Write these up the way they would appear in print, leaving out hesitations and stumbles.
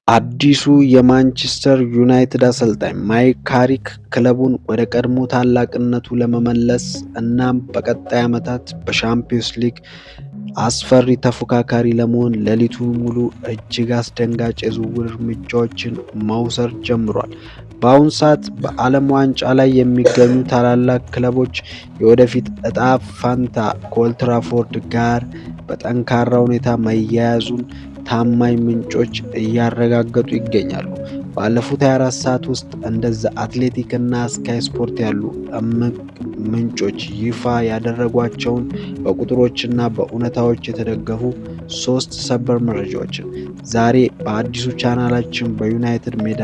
አዲሱ የማንቸስተር ዩናይትድ አሰልጣኝ ማይክ ካሪክ ክለቡን ወደ ቀድሞ ታላቅነቱ ለመመለስ እናም በቀጣይ ዓመታት በሻምፒዮንስ ሊግ አስፈሪ ተፎካካሪ ለመሆን ሌሊቱን ሙሉ እጅግ አስደንጋጭ የዝውውር እርምጃዎችን መውሰድ ጀምሯል። በአሁኑ ሰዓት በዓለም ዋንጫ ላይ የሚገኙ ታላላቅ ክለቦች የወደፊት ዕጣ ፈንታ ከኦልድ ትራፎርድ ጋር በጠንካራ ሁኔታ መያያዙን ታማኝ ምንጮች እያረጋገጡ ይገኛሉ። ባለፉት 24 ሰዓት ውስጥ እንደ ዘ አትሌቲክ እና ስካይ ስፖርት ያሉ እምቅ ምንጮች ይፋ ያደረጓቸውን በቁጥሮችና በእውነታዎች የተደገፉ 3 ሰበር መረጃዎችን ዛሬ በአዲሱ ቻናላችን በዩናይትድ ሜዳ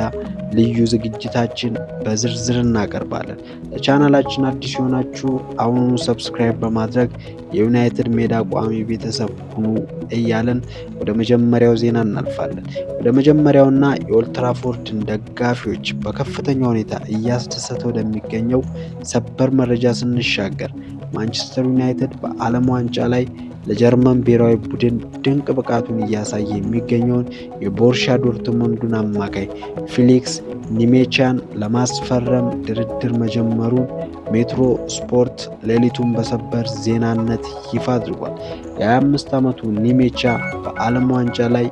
ልዩ ዝግጅታችን በዝርዝር እናቀርባለን። ለቻናላችን አዲስ የሆናችሁ አሁኑኑ ሰብስክራይብ በማድረግ የዩናይትድ ሜዳ ቋሚ ቤተሰብ ሁኑ እያለን ወደ መጀመሪያው ዜና እናልፋለን። ወደ መጀመሪያውና የኦልድ ትራፎርድን ደጋፊዎች በከፍተኛ ሁኔታ እያስደሰተ ወደሚገኘው ሰበር መረጃ ስንሻገር ማንቸስተር ዩናይትድ በዓለም ዋንጫ ላይ ለጀርመን ብሔራዊ ቡድን ድንቅ ብቃቱን እያሳየ የሚገኘውን የቦሩሲያ ዶርትሙንዱን አማካይ ፊሊክስ ኒሜቻን ለማስፈረም ድርድር መጀመሩን ሜትሮ ስፖርት ሌሊቱን በሰበር ዜናነት ይፋ አድርጓል። የ25 ዓመቱ ኒሜቻ በዓለም ዋንጫ ላይ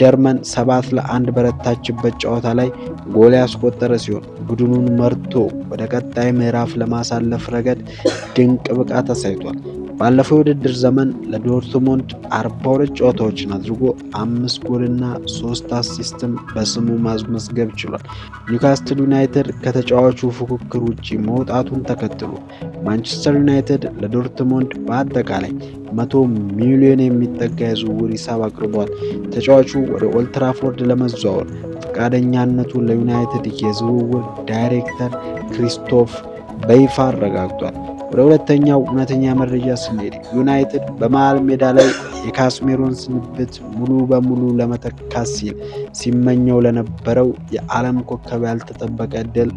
ጀርመን 7-1 በረታችበት ጨዋታ ላይ ጎል ያስቆጠረ ሲሆን ቡድኑን መርቶ ወደ ቀጣይ ምዕራፍ ለማሳለፍ ረገድ ድንቅ ብቃት አሳይቷል። ባለፈው የውድድር ዘመን ለዶርትሙንድ 42 ጨዋታዎችን አድርጎ 5 ጎልና 3 አሲስትም በስሙ ማስመዝገብ ችሏል። ኒውካስትል ዩናይትድ ከተጫዋቹ ፉክክር ውጪ መውጣቱን ተከትሎ ማንቸስተር ዩናይትድ ለዶርትሙንድ በአጠቃላይ 100 ሚሊዮን የሚጠጋ የዝውውር ሂሳብ አቅርቧል። ተጫዋቹ ወደ ኦልድ ትራፎርድ ለመዘዋወር ፈቃደኛነቱን ለዩናይትድ የዝውውር ዳይሬክተር ክሪስቶፍ በይፋ አረጋግጧል። ወደ ሁለተኛው እውነተኛ መረጃ ስንሄድ ዩናይትድ በመሃል ሜዳ ላይ የካስሜሮን ስንብት ሙሉ በሙሉ ለመተካት ሲመኘው ለነበረው የዓለም ኮከብ ያልተጠበቀ ዕድል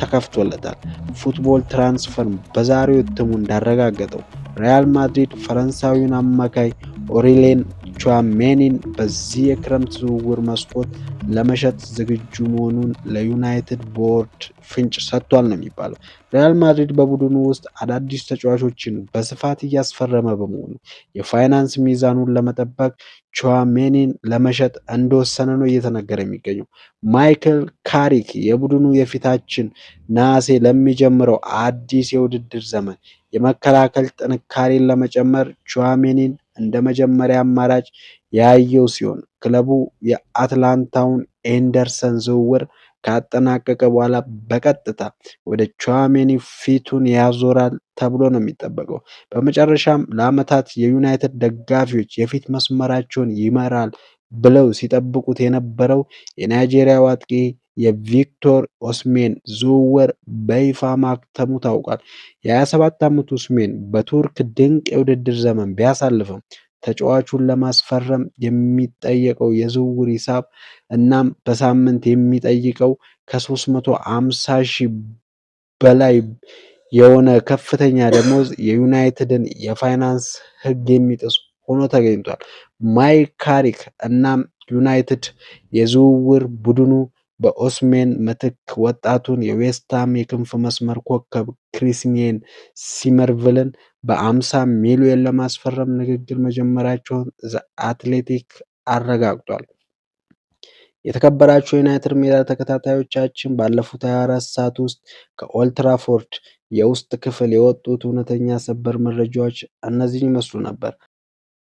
ተከፍቶለታል። ፉትቦል ትራንስፈር በዛሬው እትሙ እንዳረጋገጠው ሪያል ማድሪድ ፈረንሳዊውን አማካይ ኦሪሌን ቹዋሜኒን በዚህ የክረምት ዝውውር መስኮት ለመሸጥ ዝግጁ መሆኑን ለዩናይትድ ቦርድ ፍንጭ ሰጥቷል ነው የሚባለው። ሪያል ማድሪድ በቡድኑ ውስጥ አዳዲስ ተጫዋቾችን በስፋት እያስፈረመ በመሆኑ የፋይናንስ ሚዛኑን ለመጠበቅ ቹዋሜኒን ለመሸጥ እንደወሰነ ነው እየተነገረ የሚገኘው። ማይክል ካሪክ የቡድኑ የፊታችን ነሐሴ ለሚጀምረው አዲስ የውድድር ዘመን የመከላከል ጥንካሬን ለመጨመር ቹዋሜኒን እንደ መጀመሪያ አማራጭ ያየው ሲሆን ክለቡ የአትላንታውን ኤንደርሰን ዝውውር ካጠናቀቀ በኋላ በቀጥታ ወደ ቹዋሜኒ ፊቱን ያዞራል ተብሎ ነው የሚጠበቀው። በመጨረሻም ለዓመታት የዩናይትድ ደጋፊዎች የፊት መስመራቸውን ይመራል ብለው ሲጠብቁት የነበረው የናይጄሪያው አጥቂ የቪክቶር ኦስሜን ዝውውር በይፋ ማክተሙ ታውቋል። የ27 ዓመቱ ኦስሜን በቱርክ ድንቅ የውድድር ዘመን ቢያሳልፍም ተጫዋቹን ለማስፈረም የሚጠየቀው የዝውውር ሂሳብ እናም በሳምንት የሚጠይቀው ከ350 ሺህ በላይ የሆነ ከፍተኛ ደሞዝ የዩናይትድን የፋይናንስ ሕግ የሚጥስ ሆኖ ተገኝቷል። ማይክ ካሪክ እናም ዩናይትድ የዝውውር ቡድኑ በኦስሜን ምትክ ወጣቱን የዌስትሃም የክንፍ መስመር ኮከብ ክሪስቲያን ሲመርቪልን በ50 ሚሊዮን ለማስፈረም ንግግር መጀመራቸውን ዘ አትሌቲክ አረጋግጧል። የተከበራችሁ የዩናይትድ ሜዳ ተከታታዮቻችን ባለፉት 24 ሰዓት ውስጥ ከኦልድ ትራፎርድ የውስጥ ክፍል የወጡት እውነተኛ ሰበር መረጃዎች እነዚህን ይመስሉ ነበር።